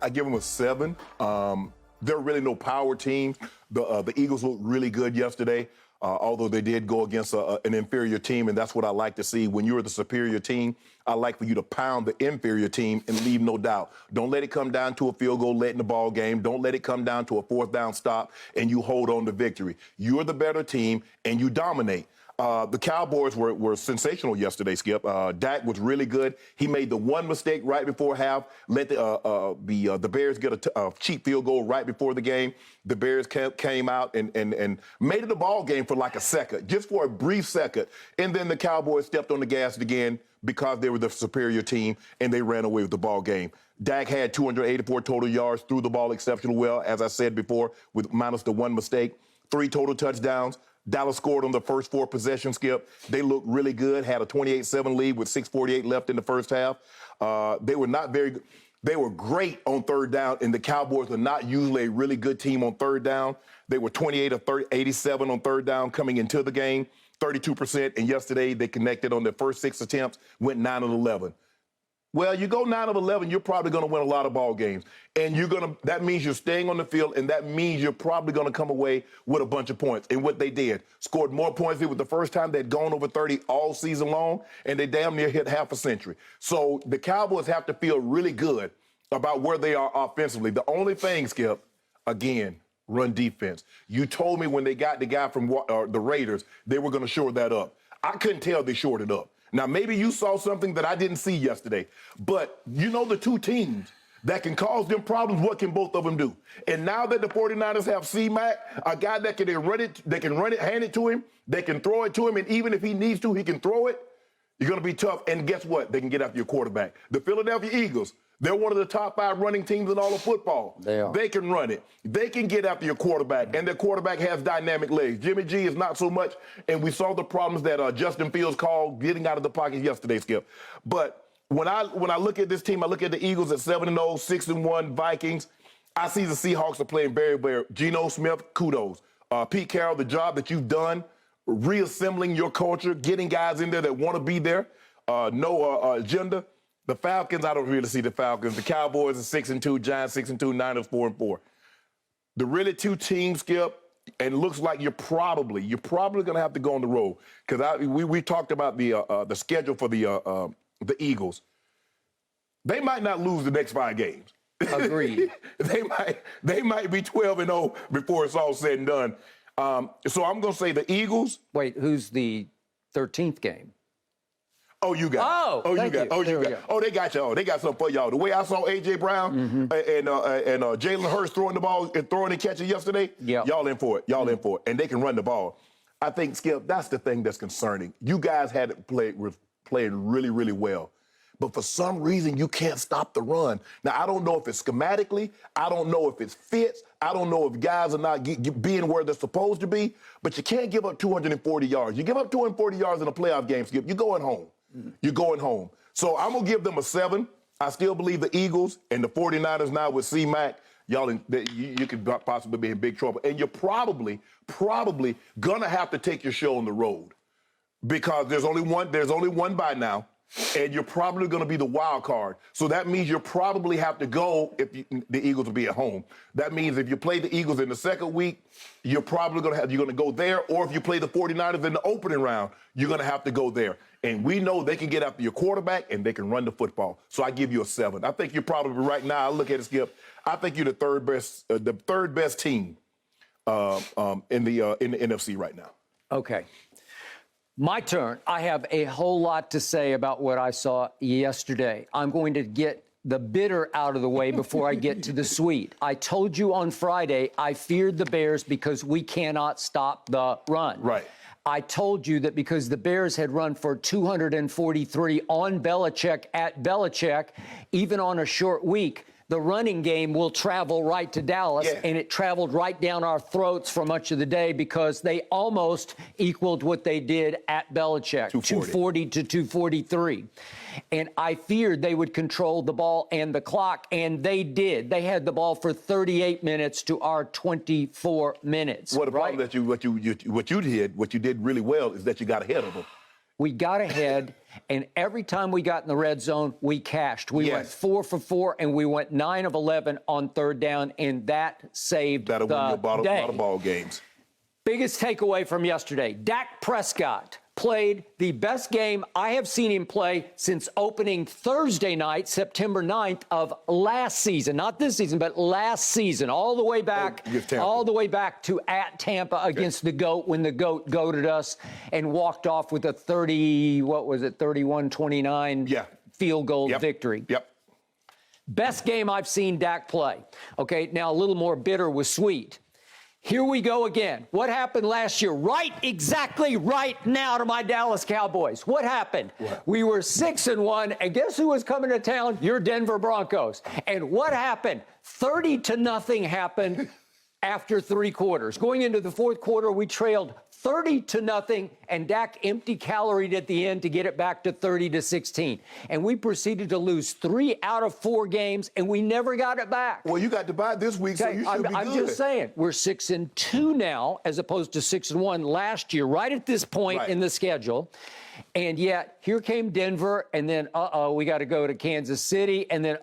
I give them a 7. They're really no power team. The Eagles looked really good yesterday, although they did go against an inferior team, and that's what I like to see. When you're the superior team, I like for you to pound the inferior team and leave no doubt. Don't let it come down to a field goal late in the ball game. Don't let it come down to a 4th down stop and you hold on to victory. You're the better team, and you dominate. The Cowboys were sensational yesterday, Skip. Dak was really good. He made the one mistake right before half, let the Bears get a cheap field goal right before the game. The Bears came out and made it a ball game for like a second, just for a brief second. And then the Cowboys stepped on the gas again because they were the superior team, and they ran away with the ball game. Dak had 284 total yards, threw the ball exceptionally well, as I said before, with minus the one mistake. 3 total touchdowns. Dallas scored on the first 4 possessions, Skip. They looked really good, had a 28-7 lead with 6:48 left in the first half. They were not very good. They were great on 3rd down, and the Cowboys are not usually a really good team on 3rd down. They were 28 of 87 on 3rd down coming into the game, 32%, and yesterday they connected on their first 6 attempts, went 9 of 11. Well, you go 9 of 11, you're probably going to win a lot of ball games. And that means you're staying on the field, and that means you're probably going to come away with a bunch of points. And what they did, scored more points. It was the first time they'd gone over 30 all season long, and they damn near hit half a century. So the Cowboys have to feel really good about where they are offensively. The only thing, Skip, again, run defense. You told me when they got the guy from the Raiders, they were going to shore that up. I couldn't tell they shored it up. Now, maybe you saw something that I didn't see yesterday, but you know the two teams that can cause them problems, what can both of them do? And now that the 49ers have C-Mac, a guy that can run it, hand it to him, they can throw it to him, and even if he needs to, he can throw it, you're going to be tough. And guess what? They can get after your quarterback. The Philadelphia Eagles, they're one of the top 5 running teams in all of football. They are. They can run it. They can get after your quarterback, and their quarterback has dynamic legs. Jimmy G is not so much, and we saw the problems that Justin Fields called getting out of the pocket yesterday, Skip. But when I look at this team, I look at the Eagles at 7-0, 6-1, Vikings. I see the Seahawks are playing very, very. Geno Smith, kudos. Pete Carroll, the job that you've done, reassembling your culture, getting guys in there that want to be there, no agenda. The Falcons, I don't really see the Falcons. The Cowboys are 6-2, Giants 6-2, Niners 4-4. The really 2 teams, Skip, and it looks like you're probably going to have to go on the road because we talked about the schedule for the Eagles. They might not lose the next 5 games. Agreed. they might be 12-0 before it's all said and done. So I'm going to say the Eagles. Wait, who's the 13th game? Oh, you got it. Thank you. Oh, you got it. Oh, they got y'all. They got something for y'all. The way I saw A.J. Brown and Jalen Hurts throwing the ball and throwing and catching yesterday, y'all in for it. Y'all in for it. And they can run the ball. I think, Skip, that's the thing that's concerning. You guys had it played really, really well. But for some reason, you can't stop the run. Now, I don't know if it's schematically. I don't know if it's fits. I don't know if guys are not being where they're supposed to be. But you can't give up 240 yards. You give up 240 yards in a playoff game, Skip, you're going home. You're going home. So I'm going to give them a 7. I still believe the Eagles and the 49ers now with C-Mac, y'all, you could possibly be in big trouble. And you're probably going to have to take your show on the road because there's only one bye now. And you're probably going to be the wild card. So that means you probably have to go if the Eagles will be at home. That means if you play the Eagles in the second week, you're probably going to go there. Or if you play the 49ers in the opening round, you're going to have to go there. And we know they can get after your quarterback and they can run the football. So I give you a 7. I think you're probably right now. I look at it, Skip. I think you're the third best team in the NFC right now. Okay. My turn. I have a whole lot to say about what I saw yesterday. I'm going to get the bitter out of the way before I get to the sweet. I told you on Friday I feared the Bears because we cannot stop the run. Right. I told you that because the Bears had run for 243 on Belichick at Belichick, even on a short week, the running game will travel right to Dallas, and it traveled right down our throats for much of the day because they almost equaled what they did at Belichick, 240 to 243. And I feared they would control the ball and the clock, and they did. They had the ball for 38 minutes to our 24 minutes. Well, the problem that what you did really well is that you got ahead of them. we got ahead, and every time we got in the red zone, we cashed. We went 4 for 4, and we went 9 of 11 on third down, and that saved That'll the win you a day. lot of ball games. Biggest takeaway from yesterday, Dak Prescott played the best game I have seen him play since opening Thursday night, September 9th of last season. Not this season, but last season, all the way back, to at Tampa against the GOAT, when the GOAT goated us and walked off with a 31-29 field goal victory. Best game I've seen Dak play. Okay, now a little more bitter was sweet. Here we go again. What happened last year? Exactly right now to my Dallas Cowboys. What happened? We were 6-1, and guess who was coming to town? Your Denver Broncos. And what happened? 30-0 happened after 3 quarters. Going into the fourth quarter, we trailed 30-0, and Dak empty-caloried at the end to get it back to 30-16. And we proceeded to lose 3 out of 4 games, and we never got it back. Well, you got to buy this week, so you should be good. I'm just saying, we're 6-2 now, as opposed to 6-1 last year, right at this point in the schedule. And yet, here came Denver, and then, we got to go to Kansas City, and then,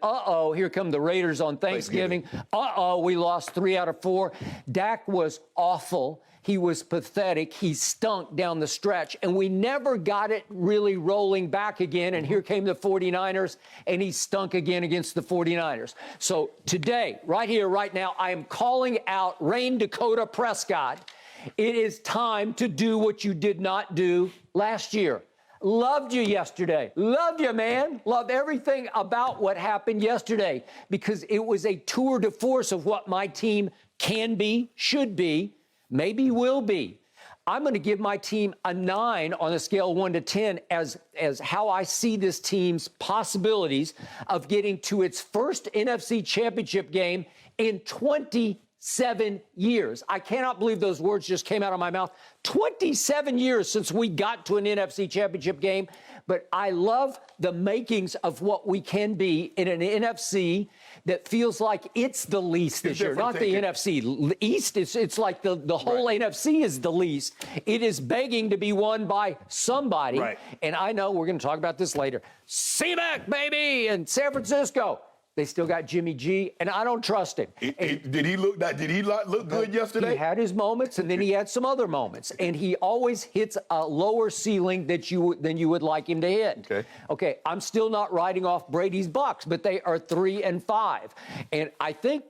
here come the Raiders on Thanksgiving. We lost 3 out of 4. Dak was awful. He was pathetic. He stunk down the stretch, and we never got it really rolling back again. And here came the 49ers, and he stunk again against the 49ers. So today, right here, right now, I am calling out Rain Dakota Prescott. It is time to do what you did not do last year. Loved you yesterday. Love you, man. Love everything about what happened yesterday, because it was a tour de force of what my team can be, should be, maybe will be. I'm going to give my team a 9 on a scale of 1 to 10 as how I see this team's possibilities of getting to its first NFC Championship game in 27 years. I cannot believe those words just came out of my mouth. 27 years since we got to an NFC Championship game. But I love the makings of what we can be in an NFC that feels like it's the least this year, not the NFC East. It's like the whole NFC is the least. It is begging to be won by somebody. And I know we're going to talk about this later. C-Mac, baby, in San Francisco. They still got Jimmy G, and I don't trust him. Did he look good yesterday? He had his moments, and then he had some other moments. And he always hits a lower ceiling than you would like him to hit. Okay, I'm still not writing off Brady's Bucks, but they are 3-5. And I think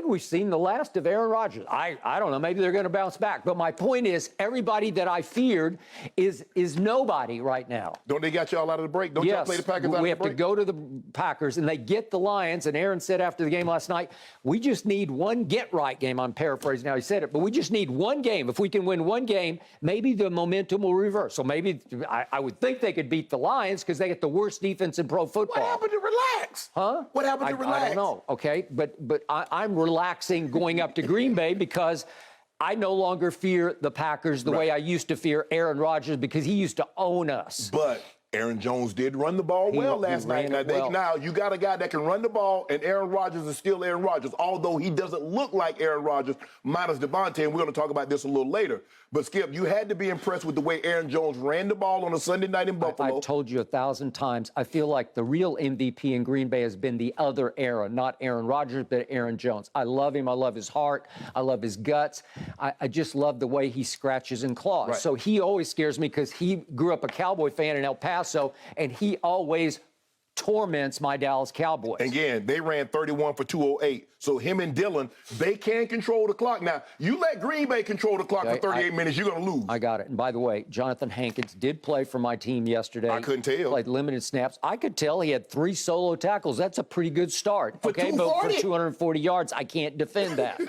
we've seen the last of Aaron Rodgers. I don't know. Maybe they're going to bounce back. But my point is, everybody that I feared is nobody right now. Don't they got y'all out of the break? Don't y'all play the Packers out of the break? We have to go to the Packers, and they get the Lions. And Aaron said after the game last night, we just need one get-right game. I'm paraphrasing how he said it. But we just need one game. If we can win one game, maybe the momentum will reverse. So maybe I would think they could beat the Lions because they get the worst defense in pro football. What happened to relax? Huh? What happened to relax? I don't know. Okay, but I'm relaxing going up to Green Bay because I no longer fear the Packers the way I used to fear Aaron Rodgers, because he used to own us. But Aaron Jones did run the ball last night. Now, you got a guy that can run the ball, and Aaron Rodgers is still Aaron Rodgers, although he doesn't look like Aaron Rodgers, minus Devontae, and we're going to talk about this a little later. But, Skip, you had to be impressed with the way Aaron Jones ran the ball on a Sunday night in Buffalo. I've told you 1,000 times, I feel like the real MVP in Green Bay has been the other Aaron, not Aaron Rodgers, but Aaron Jones. I love him. I love his heart. I love his guts. I just love the way he scratches and claws. So he always scares me because he grew up a Cowboy fan in El Paso, and he always torments my Dallas Cowboys. Again, they ran 31 for 208. So him and Dillon, they can control the clock. Now, you let Green Bay control the clock for 38 minutes, you're going to lose. I got it. And by the way, Jonathan Hankins did play for my team yesterday. I couldn't tell. Played limited snaps. I could tell he had 3 solo tackles. That's a pretty good start. For 240? But for 240 yards, I can't defend that.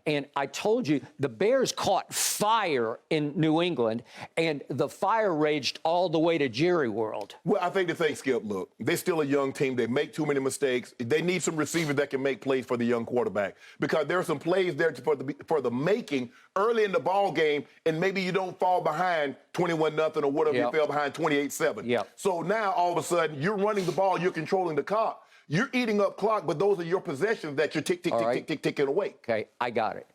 And I told you, the Bears caught fire in New England, and the fire raged all the way to Jerry World. Well, I think the thing, Skip, look, they're still a young team. They make too many mistakes. They need some receivers that can make plays for the young quarterback, because there are some plays there for the making early in the ball game, and maybe you don't fall behind 21-0 or whatever. You fell behind 28-7. So now, all of a sudden, you're running the ball, you're controlling the clock. You're eating up clock, but those are your possessions that you're ticking away. Okay, I got it.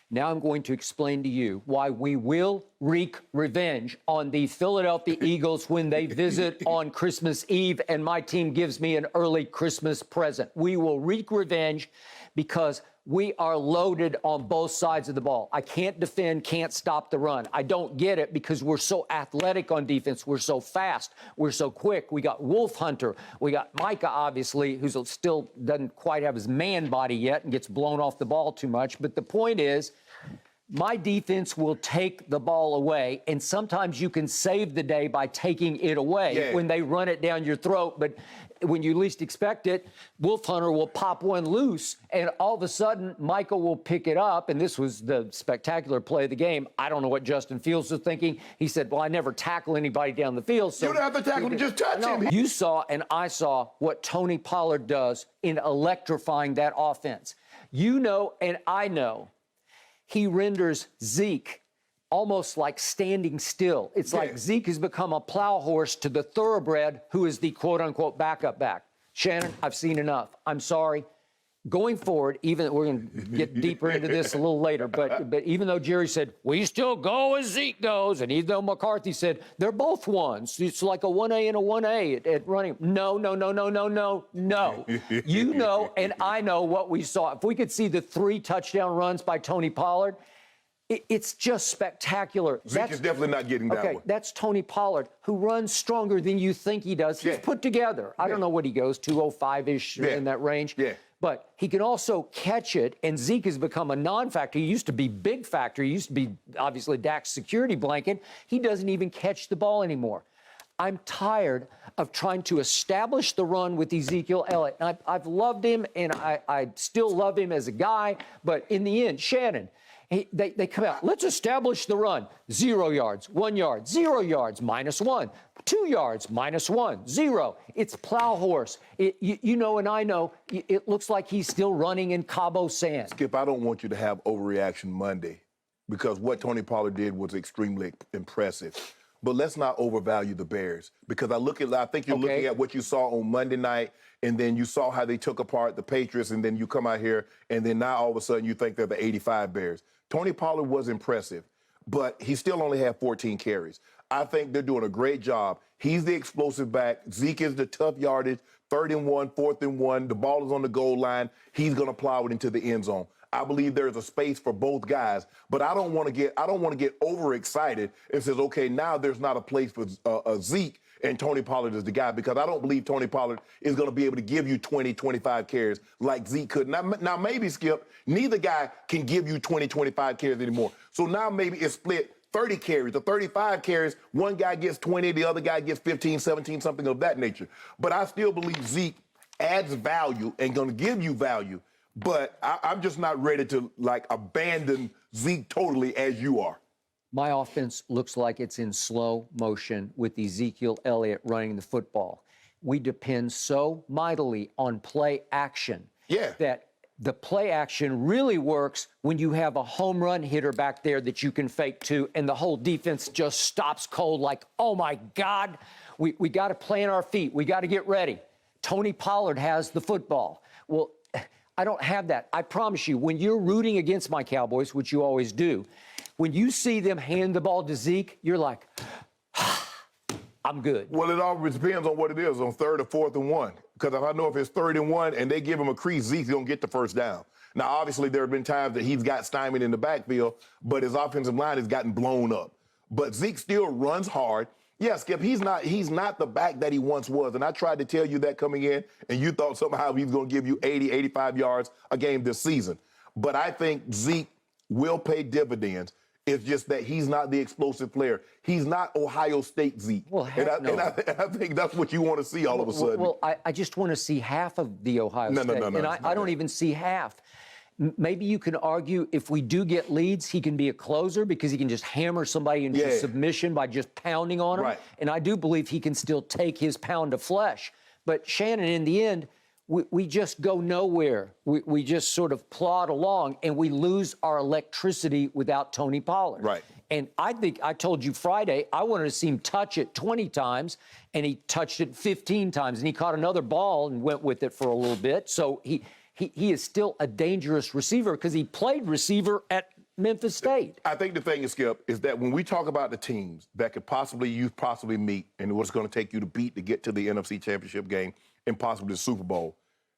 Now I'm going to explain to you why we will wreak revenge on the Philadelphia Eagles when they visit on Christmas Eve and my team gives me an early Christmas present. We will wreak revenge because we are loaded on both sides of the ball. I can't defend, can't stop the run. I don't get it because we're so athletic on defense. We're so fast. We're so quick. We got Wolf Hunter. We got Micah, obviously, who still doesn't quite have his man body yet and gets blown off the ball too much. But the point is, my defense will take the ball away, and sometimes you can save the day by taking it away when they run it down your throat. But when you least expect it, Wolf Hunter will pop one loose, and all of a sudden, Michael will pick it up, and this was the spectacular play of the game. I don't know what Justin Fields was thinking. He said, well, I never tackle anybody down the field. So you don't have to tackle him, just touch him. You saw, and I saw, what Tony Pollard does in electrifying that offense. You know, and I know, he renders Zeke almost like standing still. It's like Zeke has become a plow horse to the thoroughbred who is the quote-unquote backup back. Shannon, I've seen enough. I'm sorry. Going forward, even we're going to get deeper into this a little later, but even though Jerry said, we still go as Zeke goes, and even though McCarthy said, they're both ones. It's like a 1A and a 1A at running. No. You know, and I know what we saw. If we could see the 3 touchdown runs by Tony Pollard, it's just spectacular. Zeke is definitely not getting that one. That's Tony Pollard, who runs stronger than you think he does. He's put together. I don't know what he goes, 205-ish in that range. But he can also catch it, and Zeke has become a non-factor. He used to be big factor. He used to be, obviously, Dak's security blanket. He doesn't even catch the ball anymore. I'm tired of trying to establish the run with Ezekiel Elliott. I've loved him, and I still love him as a guy, but in the end, Shannon, they come out, let's establish the run. 0 yards, 1 yard, 0 yards, -1, 2 yards, -1, 0. It's plow horse. You know, and I know, it looks like he's still running in Cabo San. Skip, I don't want you to have overreaction Monday because what Tony Pollard did was extremely impressive. But let's not overvalue the Bears because I think you're looking at what you saw on Monday night, and then you saw how they took apart the Patriots, and then you come out here, and then now all of a sudden you think they're the 85 Bears. Tony Pollard was impressive, but he still only had 14 carries. I think they're doing a great job. He's the explosive back. Zeke is the tough yardage, 3rd and 1, 4th and 1. The ball is on the goal line. He's going to plow it into the end zone. I believe there's a space for both guys, but I don't want to get overexcited and says, okay, now there's not a place for Zeke and Tony Pollard is the guy, because I don't believe Tony Pollard is going to be able to give you 20, 25 carries like Zeke could. Now maybe, Skip, neither guy can give you 20, 25 carries anymore. So now maybe it's split 30 carries or 35 carries. One guy gets 20, the other guy gets 15, 17, something of that nature. But I still believe Zeke adds value and going to give you value. But I'm just not ready to, abandon Zeke totally as you are. My offense looks like it's in slow motion with Ezekiel Elliott running the football. We depend so mightily on play action that the play action really works when you have a home run hitter back there that you can fake to, and the whole defense just stops cold like, oh, my God, we got to plant our feet. We got to get ready. Tony Pollard has the football. Well, I don't have that. I promise you, when you're rooting against my Cowboys, which you always do, when you see them hand the ball to Zeke, you're like, I'm good. Well, it always depends on what it is, on 3rd or 4th and 1. Because if I know if it's 3rd and 1 and they give him a crease, Zeke's going to get the first down. Now, obviously, there have been times that he's got stymied in the backfield, but his offensive line has gotten blown up. But Zeke still runs hard. Yeah, Skip, he's not the back that he once was. And I tried to tell you that coming in, and you thought somehow he was going to give you 80, 85 yards a game this season. But I think Zeke will pay dividends. It's just that he's not the explosive player. He's not Ohio State Zeke. Well, and I think that's what you want to see all of a sudden. Well, I just want to see half of the Ohio State. No. And I don't even see half. Maybe you can argue if we do get leads, he can be a closer because he can just hammer somebody into submission by just pounding on them. Right. And I do believe he can still take his pound of flesh. But Shannon, in the end, we just go nowhere. We just sort of plod along, and we lose our electricity without Tony Pollard. Right. And I think I told you Friday, I wanted to see him touch it 20 times, and he touched it 15 times, and he caught another ball and went with it for a little bit. So he is still a dangerous receiver because he played receiver at Memphis State. I think the thing is, Skip, is that when we talk about the teams that could possibly meet and what's going to take you to beat to get to the NFC Championship game and possibly the Super Bowl,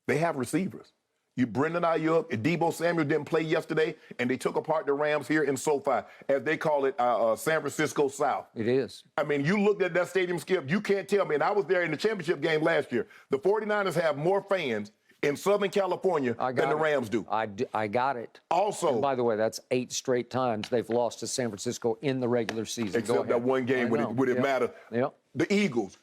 they have receivers. Brendan Ayuk and Deebo Samuel didn't play yesterday, and they took apart the Rams here in SoFi, as they call it, San Francisco South. It is. I mean, you looked at that stadium, Skip, you can't tell me, and I was there in the championship game last year, the 49ers have more fans in Southern California than the Rams do. I got it. Also, and by the way, that's 8 straight times they've lost to San Francisco in the regular season. Except that one game when it mattered. Yep. The Eagles,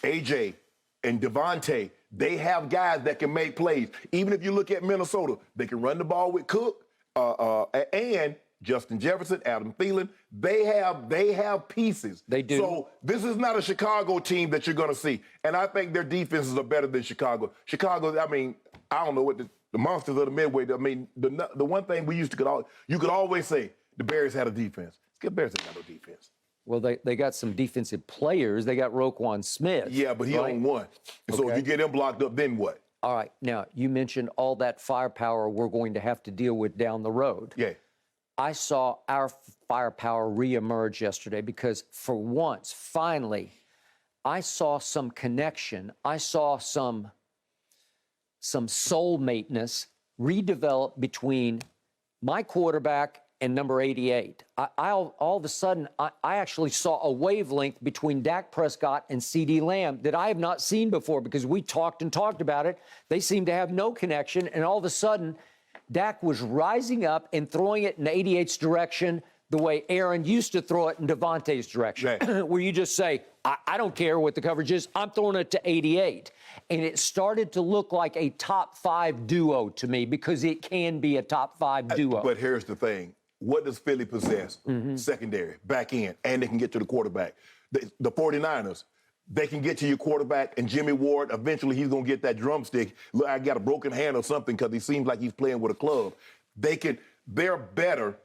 AJ and Devontae, they have guys that can make plays. Even if you look at Minnesota, they can run the ball with Cook and Justin Jefferson, Adam Thielen. They have pieces. They do. So this is not a Chicago team that you're going to see. And I think their defenses are better than Chicago. Chicago, I mean, I don't know what the monsters of the Midway. I mean, the one thing you could always say, the Bears had a defense. The Bears ain't got no defense. Well, they got some defensive players. They got Roquan Smith. Yeah, but he on one. And so if you get him blocked up, then what? All right. Now, you mentioned all that firepower we're going to have to deal with down the road. Yeah. I saw our firepower reemerge yesterday because for once, finally, I saw some connection. I saw some soulmateness redevelop between my quarterback and number 88. All of a sudden, I actually saw a wavelength between Dak Prescott and CeeDee Lamb that I have not seen before because we talked about it. They seem to have no connection, and all of a sudden, Dak was rising up and throwing it in 88's direction the way Aaron used to throw it in Devontae's direction, right. Where you just say, I don't care what the coverage is, I'm throwing it to 88. And it started to look like a top 5 duo to me because it can be a top 5 duo. But here's the thing. What does Philly possess? Secondary, back end, and they can get to the quarterback. The 49ers, they can get to your quarterback, and Jimmy Ward, eventually he's going to get that drumstick. Look, I got a broken hand or something because he seems like he's playing with a club. They're better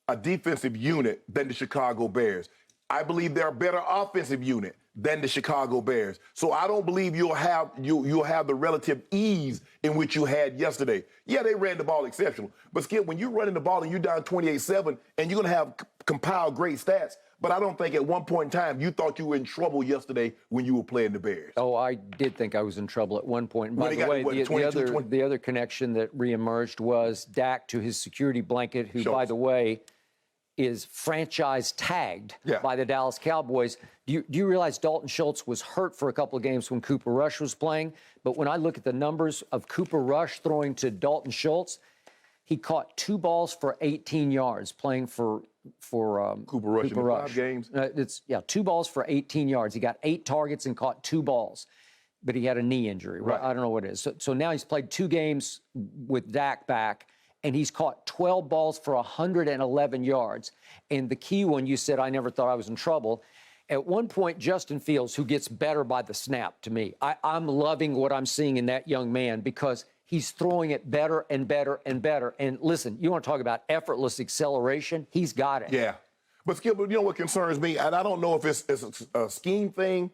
a defensive unit than the Chicago Bears. I believe they're a better offensive unit than the Chicago Bears. So I don't believe you'll have the relative ease in which you had yesterday. Yeah, they ran the ball exceptional. But, Skip, when you're running the ball and you're down 28-7 and you're going to have compiled great stats, but I don't think at one point in time you thought you were in trouble yesterday when you were playing the Bears. Oh, I did think I was in trouble at one point. And by the way, the other connection that reemerged was Dak to his security blanket, who, by the way, is franchise tagged by the Dallas Cowboys. Do you realize Dalton Schultz was hurt for a couple of games when Cooper Rush was playing? But when I look at the numbers of Cooper Rush throwing to Dalton Schultz, he caught 2 balls for 18 yards playing for Cooper Rush in 5 games? 2 balls for 18 yards. He got 8 targets and caught 2 balls. But he had a knee injury. Right? I don't know what it is. So now he's played 2 games with Dak back, and he's caught 12 balls for 111 yards. And the key one, you said, I never thought I was in trouble. At one point, Justin Fields, who gets better by the snap to me, I'm loving what I'm seeing in that young man because he's throwing it better and better and better. And listen, you want to talk about effortless acceleration? He's got it. Yeah. But, Skip, you know what concerns me? And I don't know if it's a scheme thing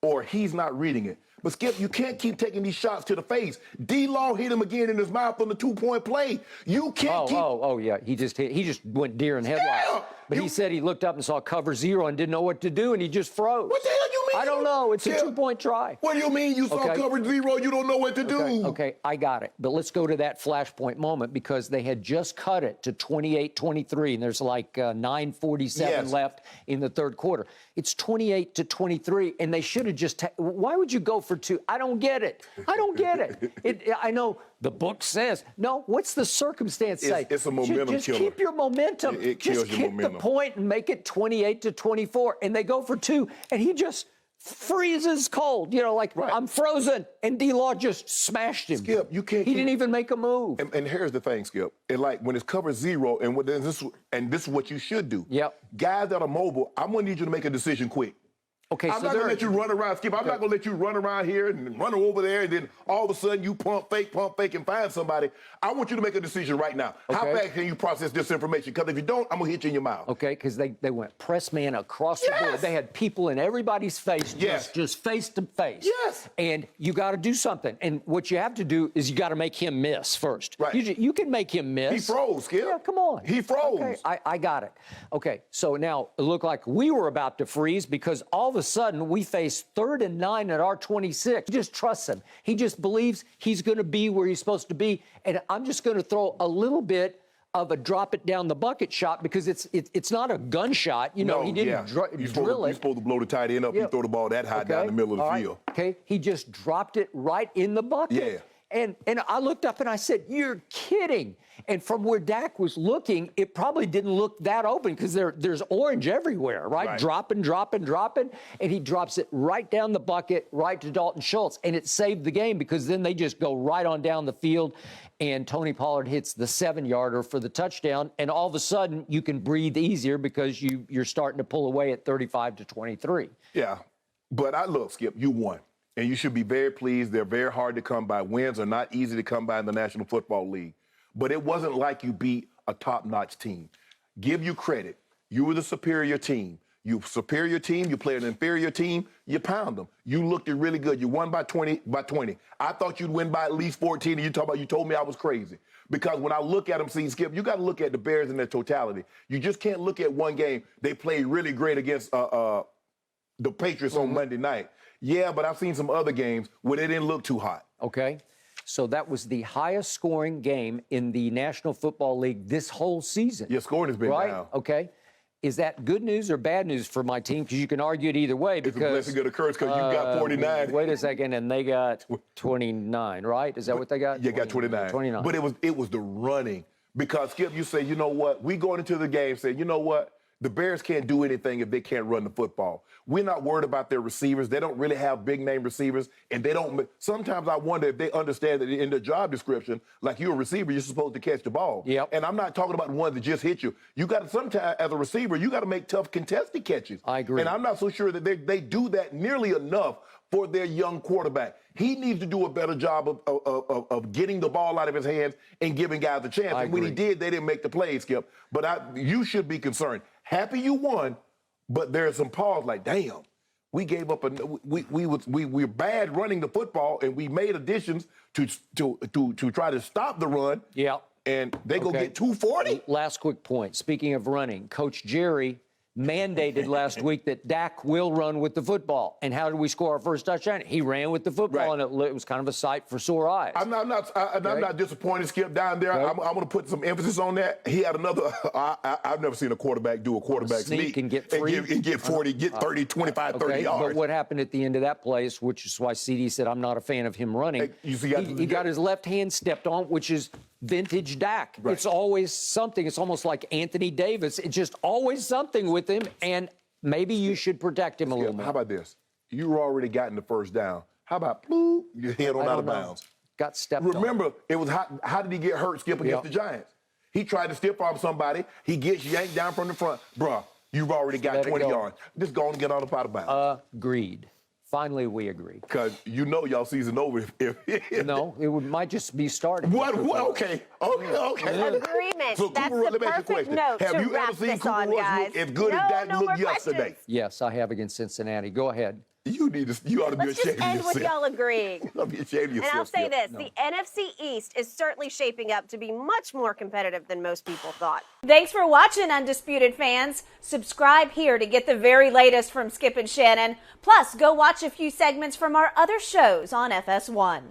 or he's not reading it. But, Skip, you can't keep taking these shots to the face. D-Law hit him again in his mouth on the 2-point play. You can't keep... Oh, yeah. He just went deer in headlights. Yeah. But he said he looked up and saw cover 0 and didn't know what to do, and he just froze. What the hell you mean? I don't know. It's a 2-point try. What do you mean you saw cover 0, you don't know what to do? Okay, I got it. But let's go to that flashpoint moment because they had just cut it to 28-23, and there's like 9:47 left in the third quarter. It's 28-23, and they should have just... Why would you go for 2? I don't get it. I know the book says. No, what's the circumstance say? It's a momentum killer. Just keep your momentum. It kills just your kick the point and make it 28-24, and they go for 2, and he just freezes cold. You know, like I'm frozen, and D-Law just smashed him. Skip, you can't. He didn't even make a move. And here's the thing, Skip. And like when it's cover 0, and this is what you should do. Yep. Guys that are mobile, I'm gonna need you to make a decision quick. Okay, I'm not going to let you run around, Skip. I'm not going to let you run around here and run over there, and then all of a sudden you pump fake, and find somebody. I want you to make a decision right now. Okay. How fast can you process this information? Because if you don't, I'm going to hit you in your mouth. Okay, because they went press man across the board. They had people in everybody's face, just face to face. Yes. And you got to do something. And what you have to do is you got to make him miss first. Right. You can make him miss. He froze, Skip. Yeah, come on. He froze. Okay, I got it. Okay, so now it looked like we were about to freeze because all of a sudden we faced 3rd and 9 at our 26. He just trusts him. He just believes he's going to be where he's supposed to be. And I'm just going to throw a little bit of a drop it down the bucket shot because it's not a gunshot. He didn't drill it. You're supposed to blow the tight end up. You throw the ball that high down the middle of the field. Okay, he just dropped it right in the bucket. Yeah. And I looked up and I said, "You're kidding!" And from where Dak was looking, it probably didn't look that open because there's orange everywhere, right? Dropping, and he drops it right down the bucket, right to Dalton Schultz, and it saved the game because then they just go right on down the field, and Tony Pollard hits the 7-yarder for the touchdown, and all of a sudden you can breathe easier because you're starting to pull away at 35-23. Yeah, but look, Skip, you won. And you should be very pleased. They're very hard to come by. Wins are not easy to come by in the National Football League. But it wasn't like you beat a top-notch team. Give you credit. You were the superior team. You superior team, you play an inferior team, you pound them. You looked really good. You won by 20. I thought you'd win by at least 14, and you told me I was crazy. Because when I look at them, see, Skip, you got to look at the Bears in their totality. You just can't look at one game. They played really great against the Patriots on Monday night. Yeah, but I've seen some other games where they didn't look too hot. Okay. So that was the highest scoring game in the National Football League this whole season. Yeah, scoring has been down. Okay. Is that good news or bad news for my team? Because you can argue it either way. Because, it's a blessing and a curse because you got 49. Wait a second, and they got 29, right? Is that what they got? You got 29. 29. But it was the running. Because, Skip, you say, you know what? We going into the game saying, you know what? The Bears can't do anything if they can't run the football. We're not worried about their receivers. They don't really have big-name receivers, and they don't. Sometimes I wonder if they understand that in their job description, like you're a receiver, you're supposed to catch the ball. Yep. And I'm not talking about the ones that just hit you. You got to sometimes, as a receiver, you got to make tough contested catches. I agree. And I'm not so sure that they do that nearly enough for their young quarterback. He needs to do a better job of getting the ball out of his hands and giving guys a chance. And when he did, they didn't make the plays, Skip. But you should be concerned. Happy you won, but there's some pause like, damn, we gave up. We were bad running the football, and we made additions to try to stop the run. Yeah. And they go get 240. Last quick point. Speaking of running, Coach Jerry mandated last week that Dak will run with the football. And how did we score our first touchdown? He ran with the football, and it was kind of a sight for sore eyes. I'm not disappointed, Skip, down there. I'm going to put some emphasis on that. He had another I've never seen a quarterback do a quarterback sneak and get free. And get 40, get 30, 25, 30 yards. But what happened at the end of that play, which is why CD said I'm not a fan of him running. He got his left hand stepped on, which is vintage Dak. Right. It's always something. It's almost like Anthony Davis. It's just always something with him, and maybe you should protect him a little more. How about this? You already gotten the first down. How about, boop, your head on out of bounds? Got stepped on. Remember, it was how did he get hurt, Skip, against the Giants? He tried to stiff arm somebody. He gets yanked down from the front. Bruh, you've already got 20 yards. Just go on and get on up out of bounds. Agreed. Finally, we agree. Because y'all season over. No, it might just be starting. What? Okay. Agreement. So That's Cooper, the let me ask you a perfect question. note Have to you wrap ever seen this Cooper on, Rush guys. look as good as Dak No looked more yesterday? questions. Yes, I have against Cincinnati. Go ahead. You ought to be Let's ashamed just of end yourself. with y'all agreeing. You ought to be ashamed of And yourself. I'll say Skip. this, the NFC East is certainly shaping up to be much more competitive than most people thought. Thanks for watching, Undisputed fans. Subscribe here to get the very latest from Skip and Shannon. Plus, go watch a few segments from our other shows on FS1.